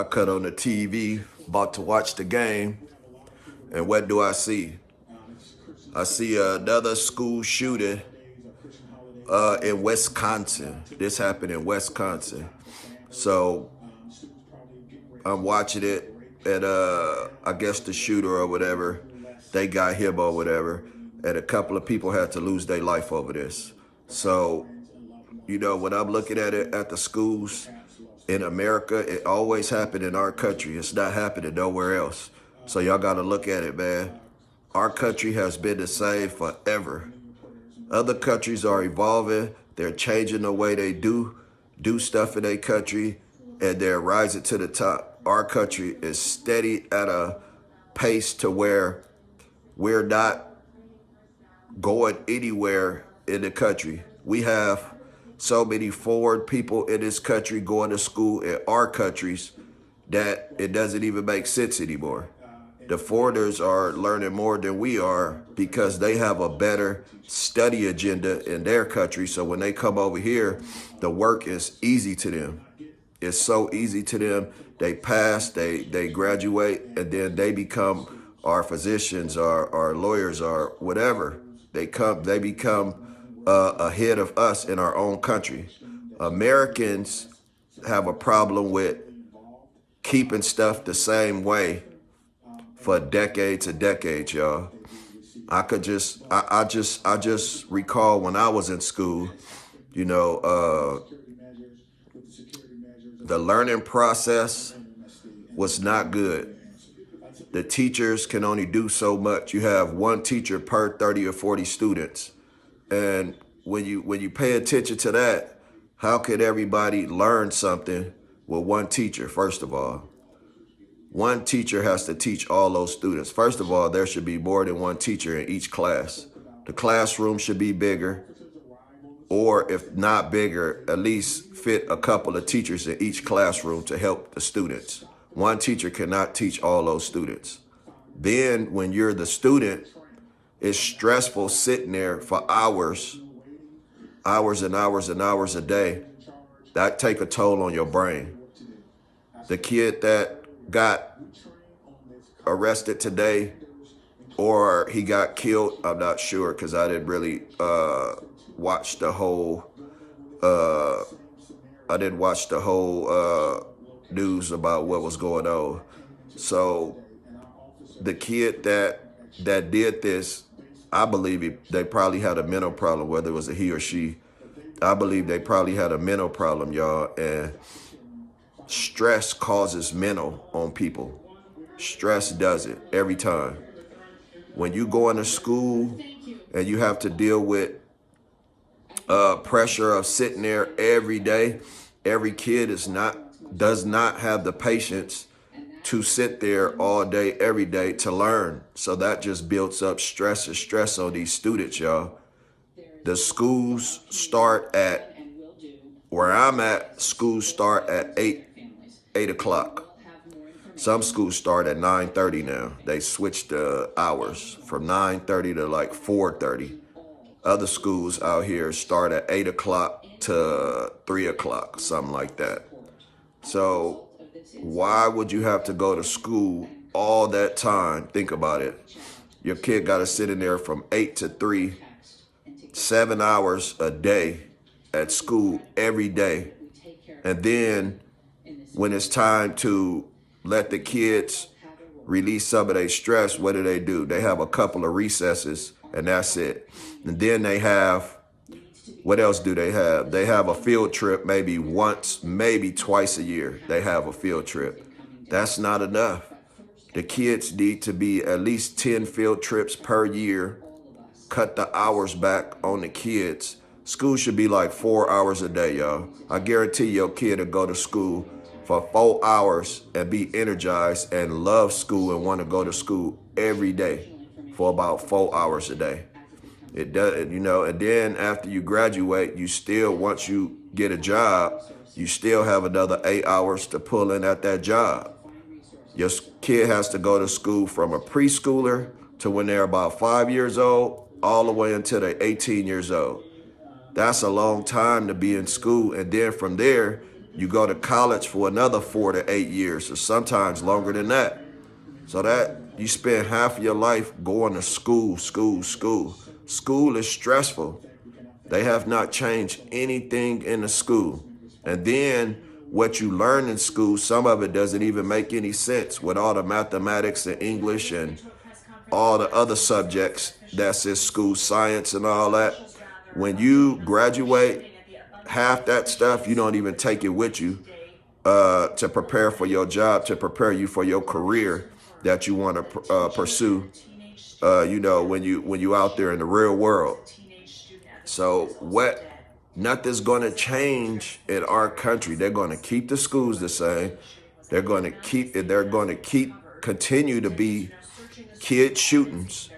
cut on the TV, about to watch the game, and what do I see? I see another school shooting in Wisconsin. This happened in Wisconsin. So I'm watching it, and I guess the shooter or whatever, they got him or whatever, and a couple of people had to lose their life over this. So, when I'm looking at it at the schools in America, it always happened in our country. It's not happening nowhere else. So y'all got to look at it, man. Our country has been the same forever. Other countries are evolving. They're changing the way they do stuff in their country, and they're rising to the top. Our country is steady at a pace to where we're not going anywhere in the country. We have so many forward people in this country going to school in our countries that it doesn't even make sense anymore. The foreigners are learning more than we are because they have a better study agenda in their country. So when they come over here, the work is easy to them. It's so easy to them. They pass, they graduate, and then they become our physicians, our lawyers, our whatever. They become ahead of us in our own country. Americans have a problem with keeping stuff the same way for decades and decades, y'all. I just recall when I was in school, the learning process was not good. The teachers can only do so much. You have one teacher per 30 or 40 students. And when you pay attention to that, how could everybody learn something with one teacher, first of all? One teacher has to teach all those students. First of all, there should be more than one teacher in each class. The classroom should be bigger, or if not bigger, at least fit a couple of teachers in each classroom to help the students. One teacher cannot teach all those students. Then when you're the student, it's stressful sitting there for hours and hours and hours a day. That take a toll on your brain. The kid that got arrested today, or he got killed, I'm not sure because I didn't really watch the whole news about what was going on. So the kid that did this, I believe they probably had a mental problem, whether it was a he or she. I believe they probably had a mental problem, y'all. And stress causes mental on people. Stress does it every time. When you go into school and you have to deal with pressure of sitting there every day, every kid does not have the patience to sit there all day, every day to learn. So that just builds up stress and stress on these students, y'all. The schools start at, where I'm at, schools start at 8 o'clock. Some schools start at 9:30 now. They switched the hours from 9:30 to like 4:30. Other schools out here start at 8 o'clock to 3 o'clock, something like that. So why would you have to go to school all that time? Think about it. Your kid got to sit in there from 8 to 3, 7 hours a day at school every day. And then when it's time to let the kids release some of their stress, what do? They have a couple of recesses, and that's it. And then they have, what else do they have? They have a field trip maybe once, maybe twice a year. They have a field trip. That's not enough. The kids need to be at least 10 field trips per year. Cut the hours back on the kids. School should be like 4 hours a day, y'all. I guarantee your kid will go to school for 4 hours and be energized and love school and want to go to school every day for about 4 hours a day. It does, and then after you graduate, once you get a job, you still have another 8 hours to pull in at that job. Your kid has to go to school from a preschooler to when they're about 5 years old, all the way until they're 18 years old. That's a long time to be in school. And then from there, You go to college for another 4 to 8 years, or sometimes longer than that. So that you spend half of your life going to school, school, school. School is stressful. They have not changed anything in the school. And then what you learn in school, some of it doesn't even make any sense with all the mathematics and English and all the other subjects that's in school, science and all that. When you graduate, half that stuff, you don't even take it with you to prepare for your job, to prepare you for your career that you want to pursue. When you out there in the real world. So what? Nothing's going to change in our country. They're going to keep the schools the same. They're going to continue to be kid shootings.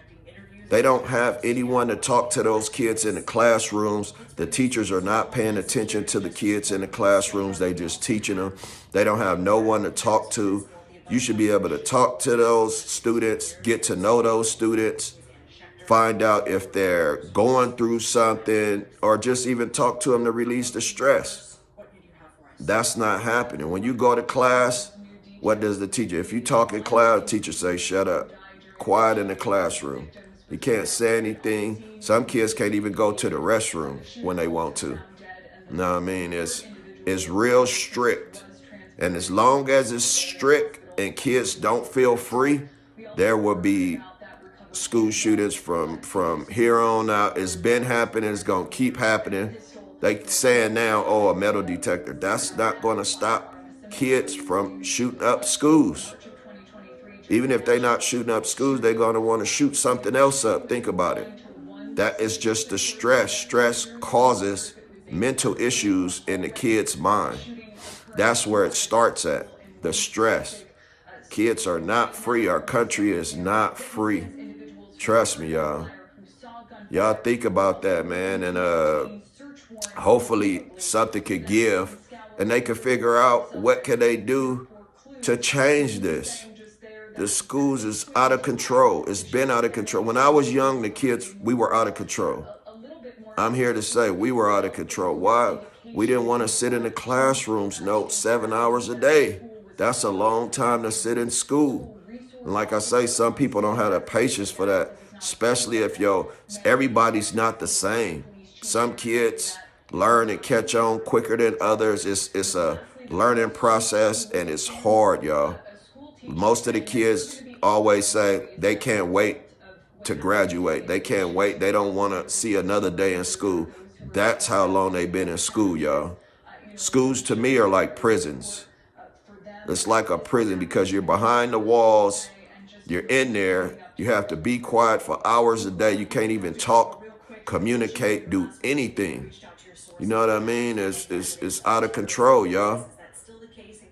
They don't have anyone to talk to those kids in the classrooms. The teachers are not paying attention to the kids in the classrooms. They just teaching them. They don't have no one to talk to. You should be able to talk to those students, get to know those students, find out if they're going through something, or just even talk to them to release the stress. That's not happening. When you go to class, what does the teacher, if you talk in class, the teacher say, shut up, quiet in the classroom. You can't say anything. Some kids can't even go to the restroom when they want to. You know what I mean? It's real strict. And as long as it's strict and kids don't feel free, there will be school shootings from here on out. It's been happening. It's going to keep happening. They saying now, oh, a metal detector. That's not going to stop kids from shooting up schools. Even if they're not shooting up schools, they're going to want to shoot something else up. Think about it. That is just the stress. Stress causes mental issues in the kid's mind. That's where it starts at, the stress. Kids are not free. Our country is not free. Trust me, y'all. Y'all think about that, man. And hopefully something could give and they could figure out what can they do to change this. The schools is out of control. It's been out of control. When I was young, the kids, we were out of control. I'm here to say we were out of control. Why? We didn't want to sit in the classrooms, 7 hours a day. That's a long time to sit in school. And like I say, some people don't have the patience for that, especially if everybody's not the same. Some kids learn and catch on quicker than others. It's a learning process and it's hard, y'all. Most of the kids always say they can't wait to graduate. They can't wait. They don't want to see another day in school. That's how long they've been in school, y'all. Schools to me are like prisons. It's like a prison because you're behind the walls. You're in there. You have to be quiet for hours a day. You can't even talk, communicate, do anything. You know what I mean? It's out of control, y'all.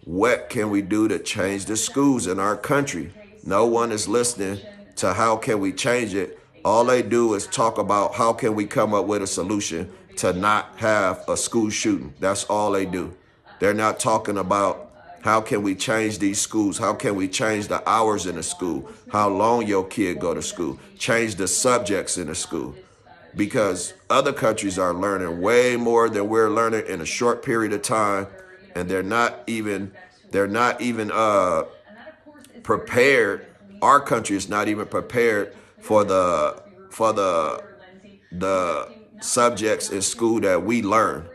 What can we do to change the schools in our country? No one is listening to how can we change it. All they do is talk about how can we come up with a solution to not have a school shooting. That's all they do. They're not talking about how can we change these schools? How can we change the hours in the school? How long your kid go to school? Change the subjects in the school. Because other countries are learning way more than we're learning in a short period of time. And they're not even prepared. Our country is not even prepared for the subjects in school that we learn.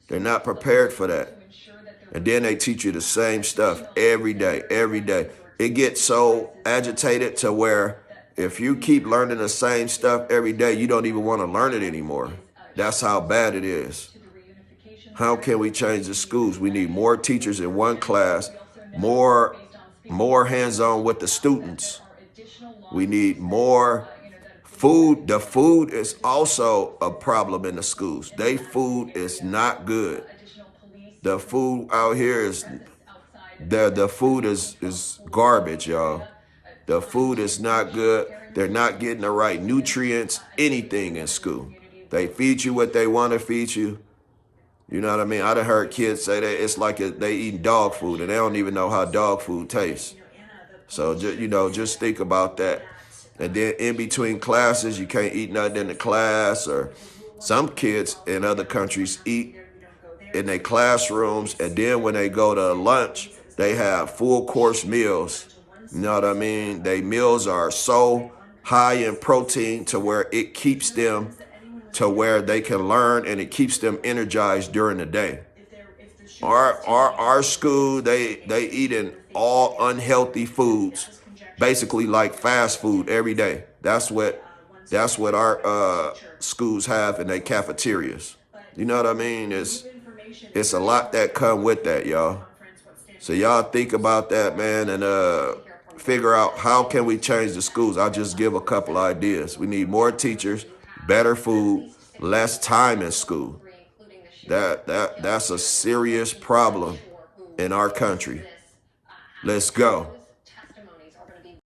They're not prepared for that. And then they teach you the same stuff every day. It gets so agitated to where if you keep learning the same stuff every day, you don't even want to learn it anymore. That's how bad it is. How can we change the schools? We need more teachers in one class, more hands-on with the students. We need more food. The food is also a problem in the schools. Their food is not good. The food out here is the food is garbage, y'all. The food is not good. They're not getting the right nutrients, anything in school. They feed you what they want to feed you. You know what I mean? I done heard kids say that it's like they eating dog food and they don't even know how dog food tastes. So, just think about that. And then in between classes, you can't eat nothing in the class, or some kids in other countries eat in their classrooms, and then when they go to lunch, they have full course meals. You know what I mean? They meals are so high in protein to where it keeps them to where they can learn, and it keeps them energized during the day. Our school, they eating all unhealthy foods, basically like fast food every day. That's what our schools have in their cafeterias. You know what I mean? It's a lot that come with that, y'all. So y'all think about that, man, and figure out how can we change the schools. I'll just give a couple ideas. We need more teachers, better food, less time in school. That's a serious problem in our country. Let's go.